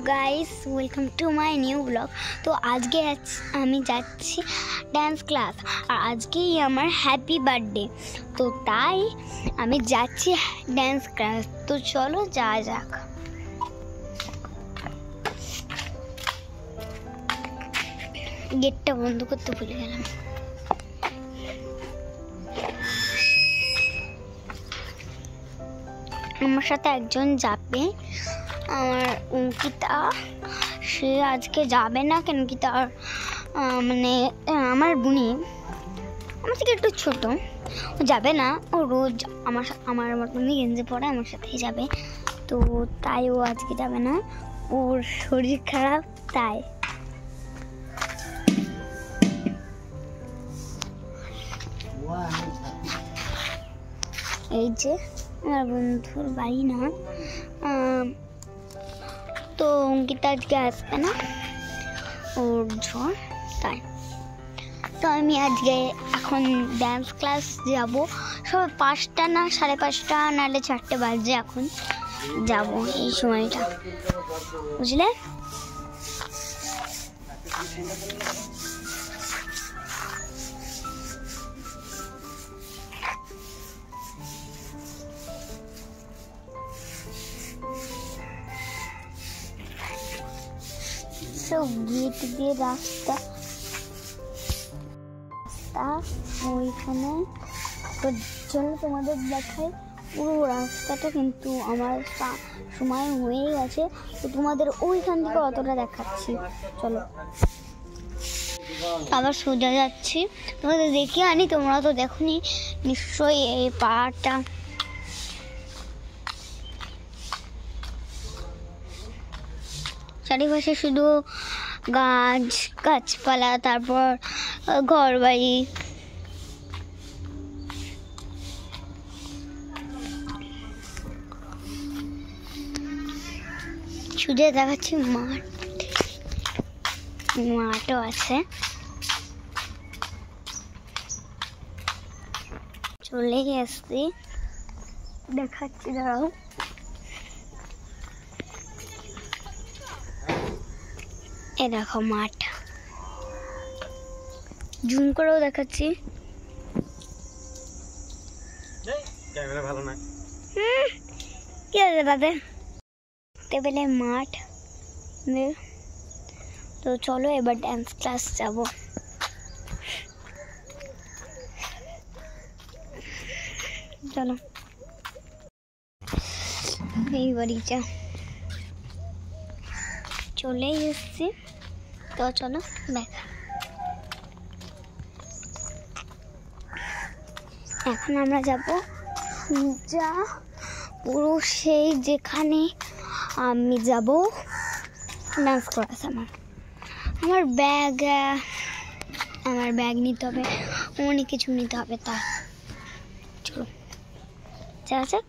Guys, welcome to my new blog. তো আজকে আমি যাচ্ছি ড্যান্স ক্লাস, আর আজকেই আমার হ্যাপি বার্থডে। তো তাই আমি যাচ্ছি ড্যান্স ক্লাস। তো চলো যাওয়া যাক। গেটটা বন্ধ করতে ভুলে গেলাম। আমার সাথে একজন যাবে, আমার অঙ্কিতা। সে আজকে যাবে না কেন কি, তার মানে আমার বুনি আমার থেকে একটু ছোট, ও যাবে না। ও রোজ আমার মতনই গেঞ্জি পরে আমার সাথেই যাবে। তো তাই ও আজকে যাবে না, ওর শরীর খারাপ তাই। এই যে আমার বন্ধুর বাড়ি না, তো অঙ্কিতা আজকে আসবে না, ওর জ্বর তাই। তো আমি আজকে এখন ড্যান্স ক্লাস যাব। সব 5টা না 5:30 নাহলে 4টে বাজে এখন যাব এই সময়টা, বুঝলে? গেট দিয়ে রাস্তা ওইখানে, তো চলো তোমাদের দেখাই পুরো রাস্তাটা। কিন্তু আমার সময় হয়ে গেছে, তো তোমাদের ওইখান থেকে অতটা দেখাচ্ছি। চলো আবার সোজা যাচ্ছি, তোমাদের দেখিয়ে আনি। তোমরা তো দেখোনি নিশ্চয়ই এই পাহাড়টা। চারিপাশে শুধু গাছপালা, তারপর ঘর বাড়ি। শুধু দেখাচ্ছি মাঠও আছে। চলে গেছি, দেখাচ্ছি, দাঁড়াও। এ দেখো মাঠ, জুম করেও দেখাচ্ছি। কি আছে তাতে, টেবিলে মাঠ। তো চলো এবার ড্যান্স ক্লাস যাব। চলো এই বাড়িটা চলে এসছি, তো চলো দেখা। এখন আমরা যাব যা পুরো সেই যেখানে আমি যাব ডান্স ক্লাস। আমার ব্যাগ নিতে হবে, অনেক কিছু নিতে হবে। তা চলো যাওয়া যাক।